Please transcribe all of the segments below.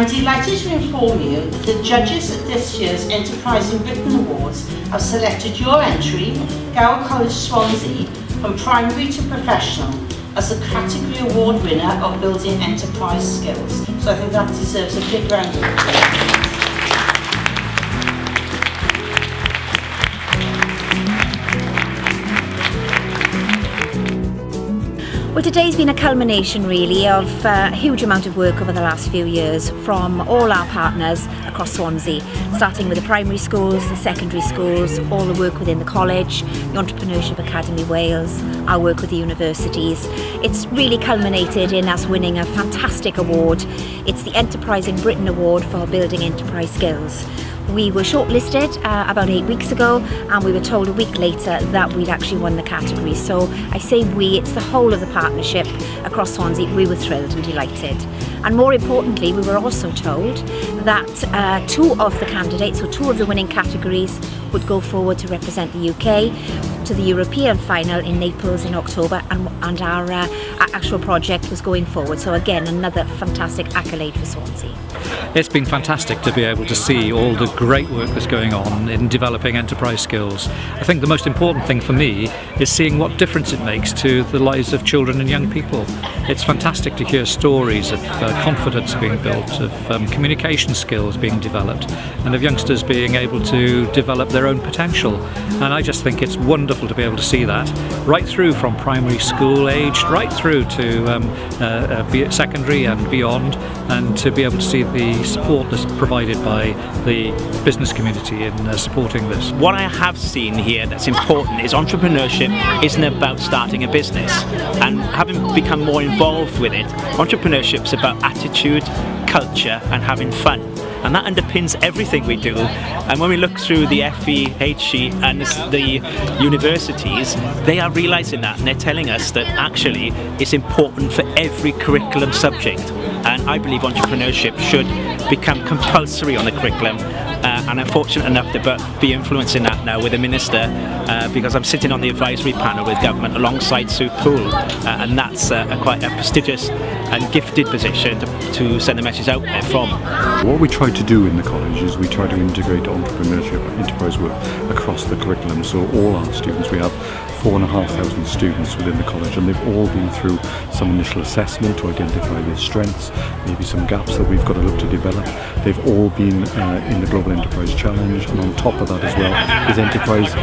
I'm delighted to inform you that the judges at this year's Entreprising Britain Awards have selected your entry, Gower College Swansea, from primary to professional, as the category award winner of building enterprise skills. So I think that deserves a big round of applause. Well, today's been a culmination really of a huge amount of work over the last few years from all our partners across Swansea, starting with the primary schools, the secondary schools, all the work within the college, the Entrepreneurship Academy Wales, our work with the universities. It's really culminated in us winning a fantastic award. It's the Entreprising Britain Award for building enterprise skills. We were shortlisted about 8 weeks ago, and we were told a week later that we'd actually won the category. So I say we, it's the whole of the partnership across Swansea. We were thrilled and delighted. And more importantly, we were also told that two of the candidates, or two of the winning categories, would go forward to represent the UK to the European final in Naples in October, and our actual project was going forward. So again, another fantastic accolade for Swansea. It's been fantastic to be able to see all the great work that's going on in developing enterprise skills. I think the most important thing for me is seeing what difference it makes to the lives of children and young people. It's fantastic to hear stories of confidence being built, of communication skills being developed, and of youngsters being able to develop their own potential. And I just think it's wonderful to be able to see that right through from primary school age right through to secondary and beyond, and to be able to see the support that's provided by the business community in supporting this. What I have seen here that's important is entrepreneurship isn't about starting a business, and having become more involved with it, entrepreneurship's about attitude, culture and having fun. And that underpins everything we do. And when we look through the FE, HE and the universities, they are realising that, and they're telling us that actually it's important for every curriculum subject. And I believe entrepreneurship should become compulsory on the curriculum. And I'm fortunate enough to be influencing that now with the Minister, because I'm sitting on the advisory panel with government alongside Poole, and that's quite a prestigious and gifted position to send a message out there from. What we try to do in the college is we try to integrate entrepreneurship and enterprise work across the curriculum. So all our students, we have 4,500 students within the college, and they've all been through some initial assessment to identify their strengths, maybe some gaps that we've got to look to develop. They've all been in the Global Enterprise Challenge, and on top of that as well is enterprise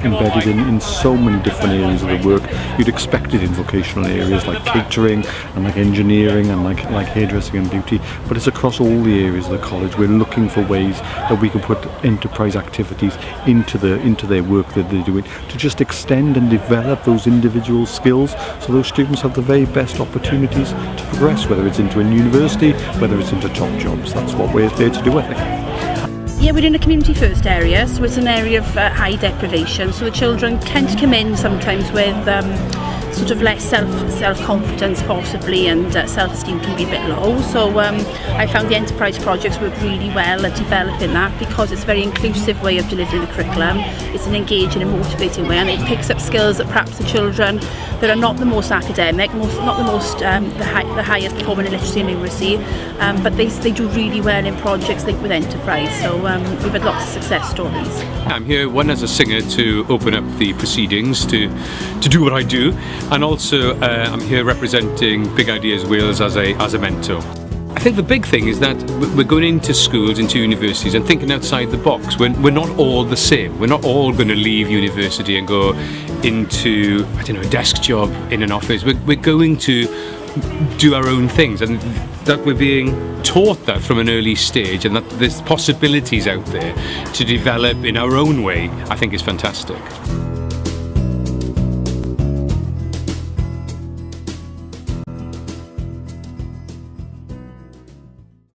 embedded in so many different areas of the work. You'd expect it in vocational areas like catering and like engineering and like hairdressing and beauty, but it's across all the areas of the college. We're looking for ways that we can put enterprise activities into their work that they're doing, to just extend and develop those individual skills, so those students have the very best opportunities to progress, whether it's into a university, whether it's into top jobs. That's what we're there to do, I think. Yeah, we're in a community first area, so it's an area of high deprivation, so the children tend to come in sometimes with sort of less self-confidence possibly, and self-esteem can be a bit low. So I found the enterprise projects work really well at developing that, because it's a very inclusive way of delivering the curriculum. It's an engaging and motivating way, and it picks up skills that perhaps the children that are not the most academic, not the most the highest performing in literacy and numeracy, but they do really well in projects linked with enterprise. So we've had lots of success stories. I'm here, one, as a singer, to open up the proceedings, to do what I do, and also I'm here representing Big Ideas Wales as a mentor. I think the big thing is that we're going into schools, into universities, and thinking outside the box. We're not all the same. We're not all going to leave university and go into, I don't know, a desk job in an office. We're going to do our own things, and that we're being taught that from an early stage, and that there's possibilities out there to develop in our own way, I think is fantastic.